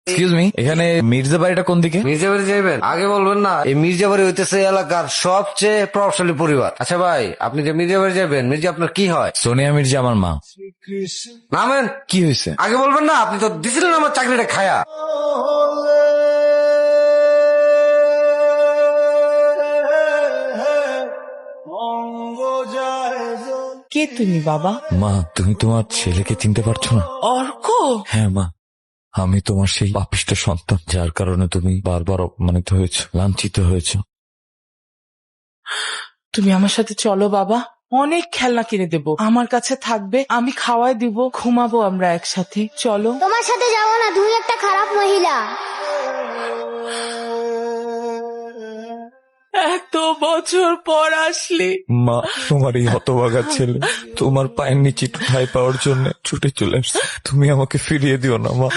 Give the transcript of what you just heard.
Excuse me, এখানে মির্জা বাড়িটা কোন দিকে? মির্জাবাড়ি যাইবেন? আগে বলবেন না। এই মির্জাবাড়ি হইতেছে এলাকার সবচেয়ে প্রভাবশালী পরিবার। আচ্ছা ভাই, আপনি যে মির্জাবাড়ি যাবেন, মির্জা আপনার কি হয়? সোনিয়া মির্জা আমার মা। নামেন। কি হয়েছে? আগে বলবেন না, আপনি তো দিছিলেন আমার চাকরিটা খায়া। কে তুমি বাবা? মা, তুমি তোমার ছেলেকে চিনতে পারছো না? অর্ক? হ্যাঁ মা, আমি তোমার সেই পাপিষ্ঠ সন্তান, যার কারণে তুমি বারবার অপমানিত হয়েছো, লাঞ্ছিত হয়েছো। তুমি আমার সাথে চলো বাবা, অনেক খেলনা কিনে দেবো, আমার কাছে থাকবে, আমি খাওয়াই দিব, ঘুমাবো আমরা একসাথে। চলো। তোমার সাথে যাবো না, তুমি একটা খারাপ মহিলা। এত বছর পর আসলে। মা, তোমার এই হতভাগা ছেলে তোমার পায়ের নিচে একটু ঠাঁই পাওয়ার জন্য ছুটে চলে আসছে। তুমি আমাকে ফিরিয়ে দিও না মা।